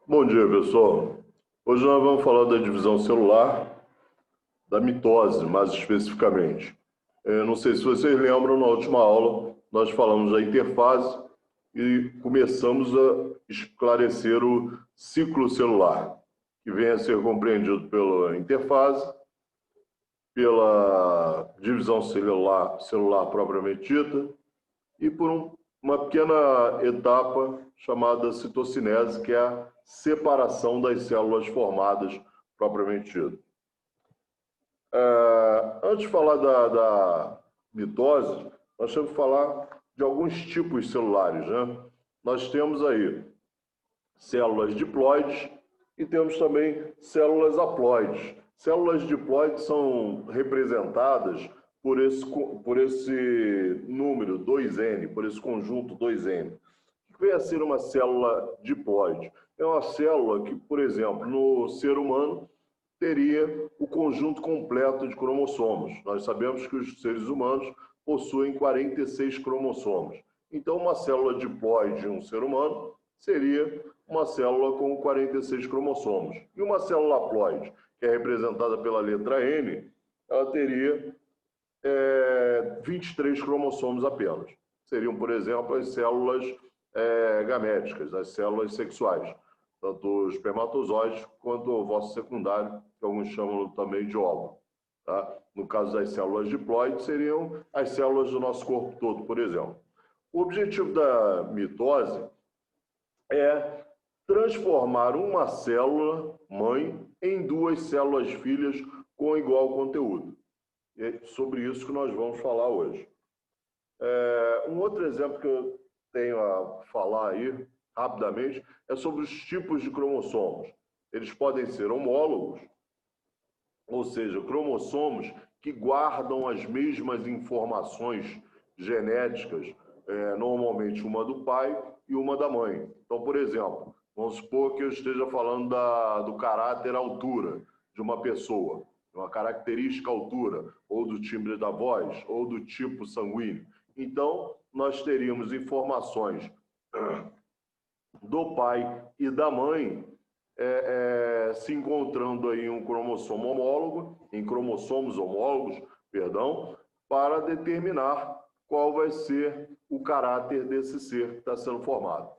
Bom dia, pessoal. Hoje nós vamos falar da divisão celular, da mitose, mais especificamente. Não sei se vocês lembram, na última aula nós falamos da interfase e começamos a esclarecer o ciclo celular, que vem a ser compreendido pela interfase, pela divisão celular propriamente dita, e por uma pequena etapa chamada citocinese, que é a separação das células formadas propriamente dita. Antes de falar da mitose, nós temos que falar de alguns tipos celulares, né? Nós temos aí células diploides e temos também células haploides. Células diploides são representadas por esse número 2N, por esse conjunto 2N. O que vem a ser uma célula diploide? É uma célula que, por exemplo, no ser humano, teria o conjunto completo de cromossomos. Nós sabemos que os seres humanos possuem 46 cromossomos. Então, uma célula diploide de um ser humano seria uma célula com 46 cromossomos. E uma célula haploide, que é representada pela letra N, ela teria 23 cromossomos apenas. Seriam, por exemplo, as células gaméticas, as células sexuais, tanto os espermatozoides quanto o óvulo secundário, que alguns chamam também de óvulo. Tá? No caso das células diploides, seriam as células do nosso corpo todo, por exemplo. O objetivo da mitose é transformar uma célula mãe em duas células filhas com igual conteúdo. E é sobre isso que nós vamos falar hoje. Um outro exemplo que eu tenho a falar aí, rapidamente, é sobre os tipos de cromossomos. Eles podem ser homólogos, ou seja, cromossomos que guardam as mesmas informações genéticas, normalmente uma do pai e uma da mãe. Então, por exemplo, vamos supor que eu esteja falando do caráter altura de uma pessoa, uma característica altura, ou do timbre da voz, ou do tipo sanguíneo. Então, nós teríamos informações do pai e da mãe se encontrando aí em um cromossomo homólogo, em cromossomos homólogos, perdão, para determinar qual vai ser o caráter desse ser que está sendo formado.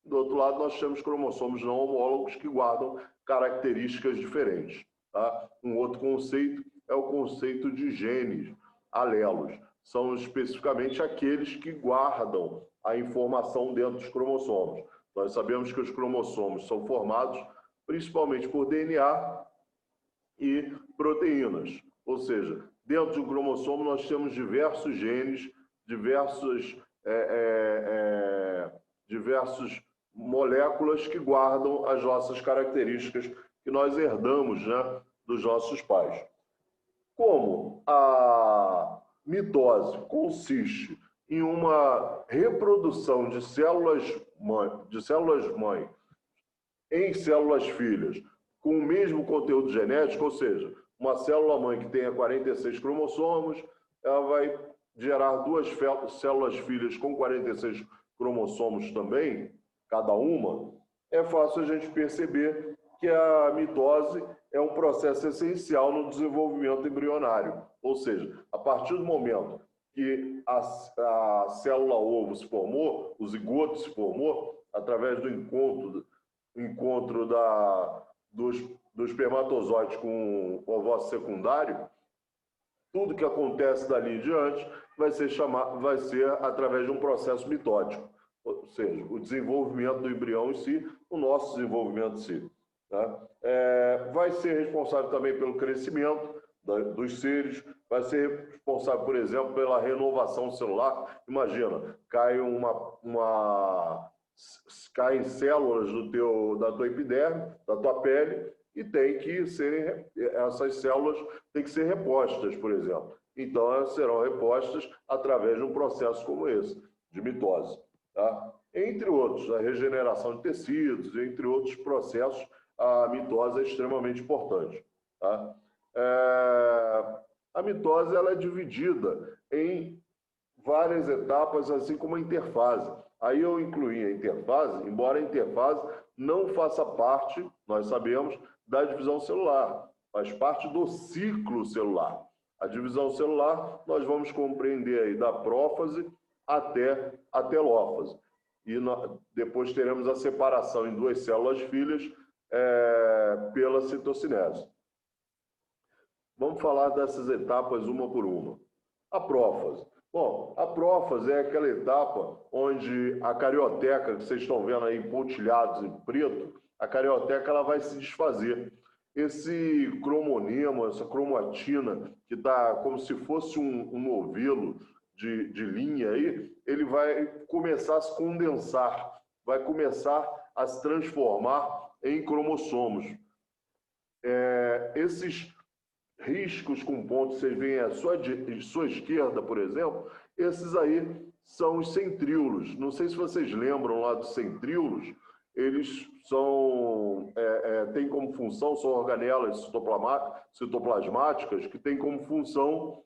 Do outro lado, nós temos cromossomos não homólogos que guardam características diferentes. Tá? Um outro conceito é o conceito de genes, alelos. São especificamente aqueles que guardam a informação dentro dos cromossomos. Nós sabemos que os cromossomos são formados principalmente por DNA e proteínas. Ou seja, dentro de um cromossomo nós temos diversos genes, diversas moléculas que guardam as nossas características que nós herdamos, né, dos nossos pais. Como a mitose consiste em uma reprodução de células mãe em células filhas com o mesmo conteúdo genético, ou seja, uma célula mãe que tenha 46 cromossomos, ela vai gerar duas células filhas com 46 cromossomos também, cada uma. É fácil a gente perceber que a mitose é um processo essencial no desenvolvimento embrionário. Ou seja, a partir do momento que a célula ovo se formou, o zigoto se formou, através do encontro do espermatozoide com o ovócito secundário, tudo que acontece dali em diante vai ser através de um processo mitótico, ou seja, o desenvolvimento do embrião em si, o nosso desenvolvimento em si. Tá? Vai ser responsável também pelo crescimento dos seres, vai ser responsável, por exemplo, pela renovação celular. Imagina, caem células da tua epiderme, da tua pele, e essas células têm que ser repostas, por exemplo. Então, elas serão repostas através de um processo como esse, de mitose. Tá? Entre outros, a regeneração de tecidos, entre outros processos, a mitose é extremamente importante. Tá? A mitose ela é dividida em várias etapas, assim como a interfase. Aí eu incluí a interfase, embora a interfase não faça parte, nós sabemos, da divisão celular, faz parte do ciclo celular. A divisão celular nós vamos compreender aí da prófase até a telófase. E depois teremos a separação em duas células filhas pela citocinese. Vamos falar dessas etapas uma por uma. A prófase. Bom, a prófase é aquela etapa onde a carioteca, que vocês estão vendo aí pontilhados em preto, a carioteca ela vai se desfazer. Esse cromonema, essa cromatina, que está como se fosse um novelo de linha aí, ele vai começar a se condensar, vai começar a se transformar em cromossomos. Esses riscos com pontos, vocês veem à sua esquerda, por exemplo, esses aí são os centríolos. Não sei se vocês lembram lá dos centríolos, eles têm como função, são organelas citoplasmáticas que têm como função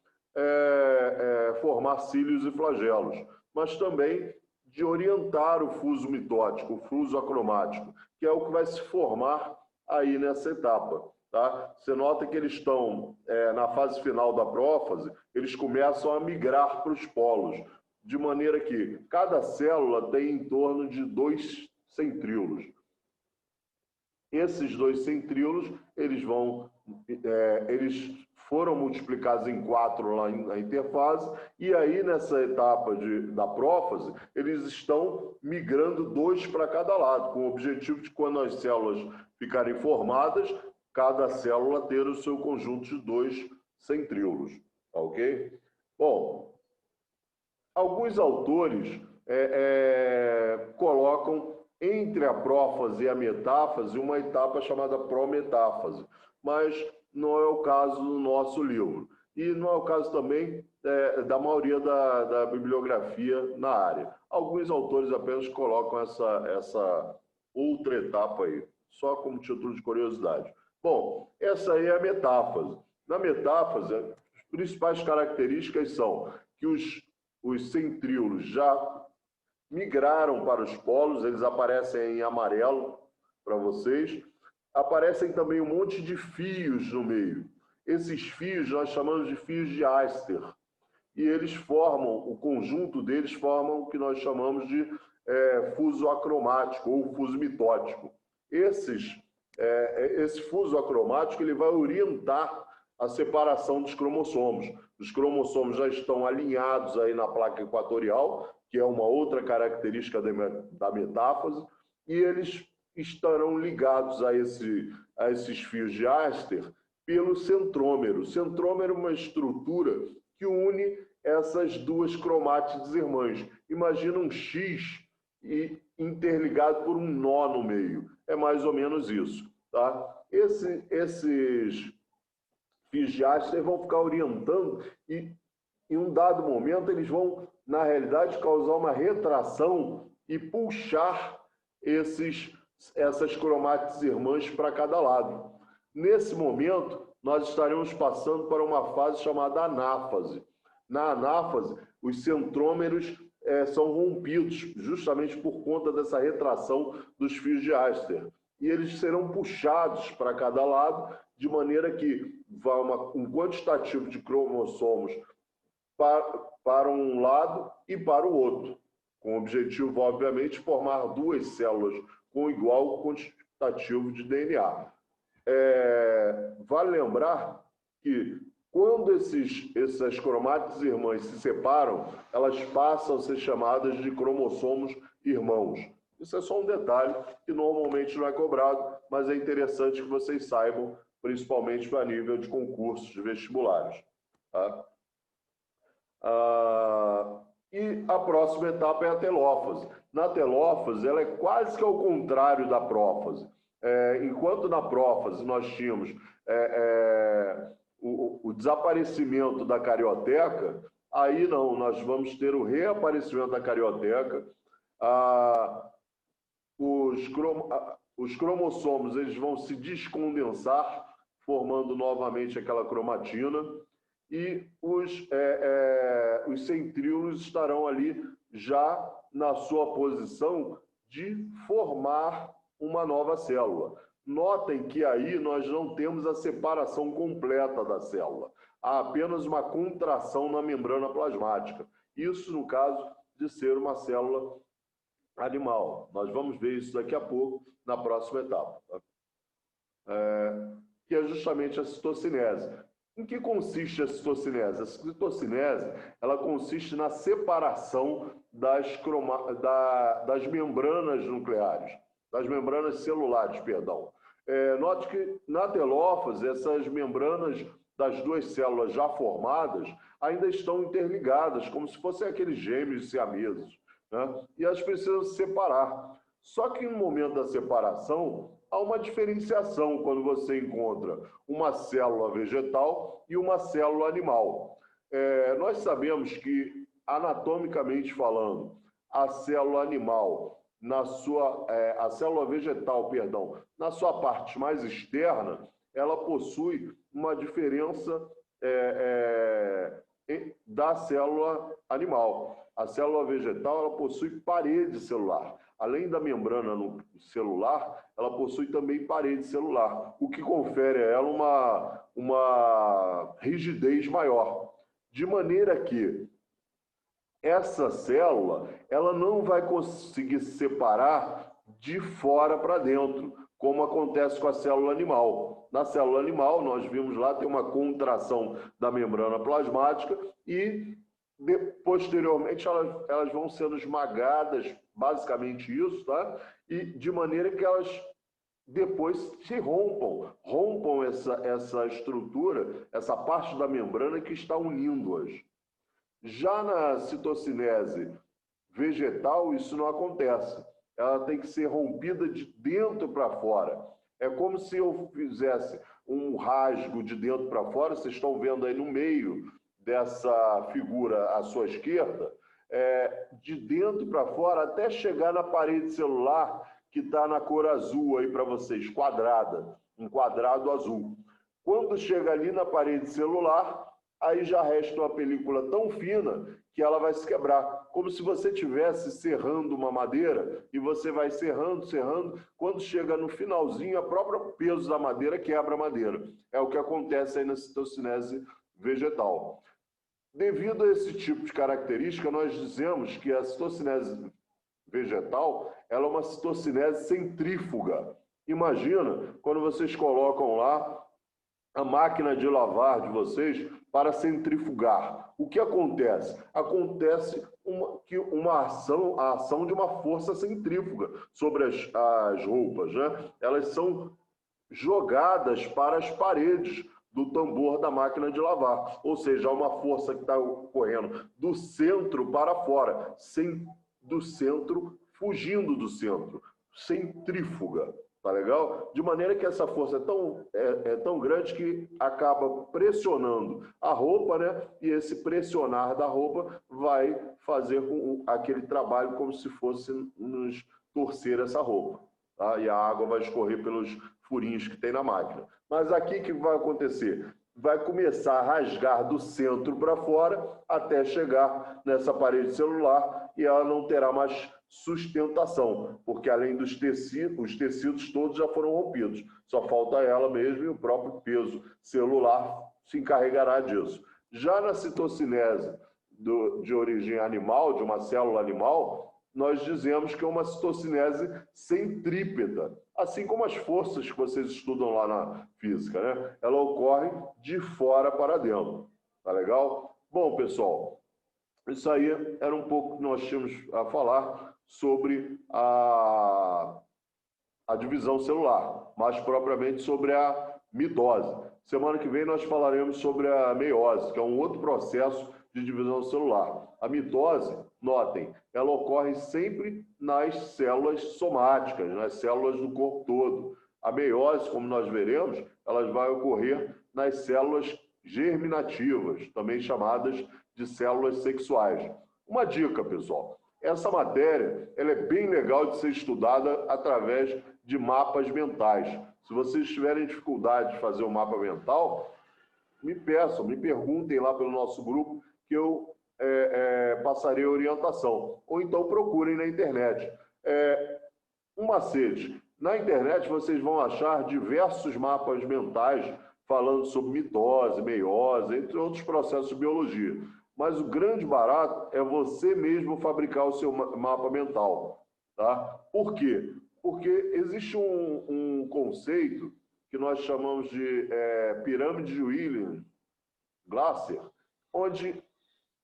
formar cílios e flagelos, mas também de orientar o fuso mitótico, o fuso acromático, que é o que vai se formar aí nessa etapa. Tá? Você nota que eles estão, na fase final da prófase, eles começam a migrar para os polos, de maneira que cada célula tem em torno de 2 centríolos. Esses 2 centríolos, eles foram multiplicados em 4 lá na interfase, e aí nessa etapa da prófase, eles estão migrando 2 para cada lado, com o objetivo de, quando as células ficarem formadas, cada célula ter o seu conjunto de 2 centríolos, ok? Bom, alguns autores colocam entre a prófase e a metáfase uma etapa chamada prometáfase, mas não é o caso do nosso livro. E não é o caso também da maioria da bibliografia na área. Alguns autores apenas colocam essa outra etapa aí, só como título de curiosidade. Bom, essa aí é a metáfase. Na metáfase, as principais características são que os centríolos já migraram para os polos, eles aparecem em amarelo para vocês. Aparecem também um monte de fios no meio. Esses fios nós chamamos de fios de Aster. E eles formam, o conjunto deles formam o que nós chamamos de fuso acromático ou fuso mitótico. Esse fuso acromático ele vai orientar a separação dos cromossomos. Os cromossomos já estão alinhados aí na placa equatorial, que é uma outra característica da metáfase, e eles estarão ligados a esses fios de Aster pelo centrômero. O centrômero é uma estrutura que une essas duas cromátides irmãs. Imagina um X interligado por um nó no meio. É mais ou menos isso. Tá? Esses fios de Aster vão ficar orientando e, em um dado momento, eles vão, na realidade, causar uma retração e puxar essas cromátides irmãs para cada lado. Nesse momento, nós estaremos passando para uma fase chamada anáfase. Na anáfase, os centrômeros são rompidos, justamente por conta dessa retração dos fios de Aster. E eles serão puxados para cada lado, de maneira que vai um quantitativo de cromossomos para um lado e para o outro, com o objetivo, obviamente, de formar 2 células com igual quantitativo de DNA. Vale lembrar que, quando essas cromátides irmãs se separam, elas passam a ser chamadas de cromossomos irmãos. Isso é só um detalhe que normalmente não é cobrado, mas é interessante que vocês saibam, principalmente para nível de concursos de vestibulares. Tá? E a próxima etapa é a telófase. Na telófase, ela é quase que ao contrário da prófase. Enquanto na prófase nós tínhamos o desaparecimento da carioteca, aí não, nós vamos ter o reaparecimento da carioteca. Os cromossomos eles vão se descondensar, formando novamente aquela cromatina, e os centríolos estarão ali já na sua posição de formar uma nova célula. Notem que aí nós não temos a separação completa da célula. Há apenas uma contração na membrana plasmática. Isso no caso de ser uma célula animal. Nós vamos ver isso daqui a pouco, na próxima etapa. Tá? Que é justamente a citocinese. Em que consiste a citocinese? A citocinese, ela consiste na separação das membranas nucleares, das membranas celulares, perdão. Note que na telófase, essas membranas das duas células já formadas ainda estão interligadas, como se fossem aqueles gêmeos siameses, né? E elas precisam se separar. Só que no momento da separação, há uma diferenciação quando você encontra uma célula vegetal e uma célula animal. Nós sabemos que, anatomicamente falando, a célula animal, a célula vegetal, perdão, na sua parte mais externa, ela possui uma diferença da célula animal. A célula vegetal, ela possui parede celular. Além da membrana celular, ela possui também parede celular, o que confere a ela uma rigidez maior. De maneira que essa célula, ela não vai conseguir se separar de fora para dentro, como acontece com a célula animal. Na célula animal, nós vimos lá, tem uma contração da membrana plasmática e, posteriormente, elas vão sendo esmagadas, basicamente isso, tá? E de maneira que elas depois se rompam essa estrutura, essa parte da membrana que está unindo-as. Já na citocinese vegetal, isso não acontece. Ela tem que ser rompida de dentro para fora. É como se eu fizesse um rasgo de dentro para fora, vocês estão vendo aí no meio dessa figura à sua esquerda, de dentro para fora, até chegar na parede celular, que está na cor azul aí para vocês, quadrada, um quadrado azul. Quando chega ali na parede celular, aí já resta uma película tão fina que ela vai se quebrar, como se você estivesse serrando uma madeira e você vai serrando, quando chega no finalzinho, o próprio peso da madeira quebra a madeira. É o que acontece aí na citocinese vegetal. Devido a esse tipo de característica, nós dizemos que a citocinese vegetal ela é uma citocinese centrífuga. Imagina quando vocês colocam lá a máquina de lavar de vocês para centrifugar. O que acontece? Acontece a ação de uma força centrífuga sobre as roupas, né? Elas são jogadas para as paredes do tambor da máquina de lavar. Ou seja, há uma força que está ocorrendo do centro para fora, do centro fugindo do centro. Centrífuga. Tá legal? De maneira que essa força é tão grande que acaba pressionando a roupa, né? E esse pressionar da roupa vai fazer aquele trabalho como se fosse nos torcer essa roupa. Tá? E a água vai escorrer pelos furinhos que tem na máquina. Mas aqui o que vai acontecer? Vai começar a rasgar do centro para fora até chegar nessa parede celular e ela não terá mais sustentação, porque além dos tecidos, os tecidos todos já foram rompidos. Só falta ela mesmo e o próprio peso celular se encarregará disso. Já na citocinese de origem animal, de uma célula animal, nós dizemos que é uma citocinese centrípeta, assim como as forças que vocês estudam lá na física, né? Ela ocorre de fora para dentro. Tá legal? Bom, pessoal, isso aí era um pouco que nós tínhamos a falar sobre a divisão celular, mais propriamente sobre a mitose. Semana que vem nós falaremos sobre a meiose, que é um outro processo de divisão celular. A mitose, notem, ela ocorre sempre nas células somáticas, nas células do corpo todo. A meiose, como nós veremos, ela vai ocorrer nas células germinativas, também chamadas de células sexuais. Uma dica, pessoal. Essa matéria ela é bem legal de ser estudada através de mapas mentais. Se vocês tiverem dificuldade de fazer um mapa mental, me peçam, me perguntem lá pelo nosso grupo, que eu passarei orientação. Ou então procurem na internet. Um macete. Na internet vocês vão achar diversos mapas mentais falando sobre mitose, meiose, entre outros processos de biologia. Mas o grande barato é você mesmo fabricar o seu mapa mental. Tá? Por quê? Porque existe um conceito que nós chamamos de pirâmide de Williams-Glasser, onde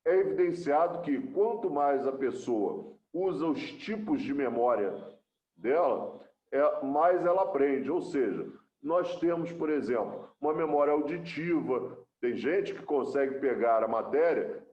é evidenciado que quanto mais a pessoa usa os tipos de memória dela, mais ela aprende. Ou seja, nós temos, por exemplo, uma memória auditiva. Tem gente que consegue pegar a matéria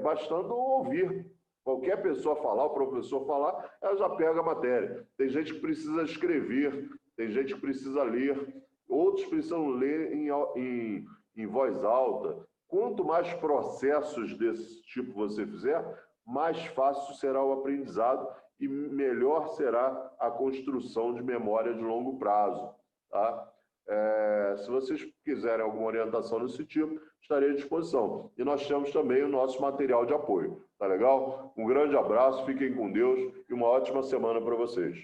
bastando ouvir. Qualquer pessoa falar, o professor falar, ela já pega a matéria. Tem gente que precisa escrever, tem gente que precisa ler, outros precisam ler em voz alta. Quanto mais processos desse tipo você fizer, mais fácil será o aprendizado e melhor será a construção de memória de longo prazo. Tá? Se vocês quiserem alguma orientação desse tipo, estarei à disposição. E nós temos também o nosso material de apoio. Tá legal? Um grande abraço, fiquem com Deus e uma ótima semana para vocês.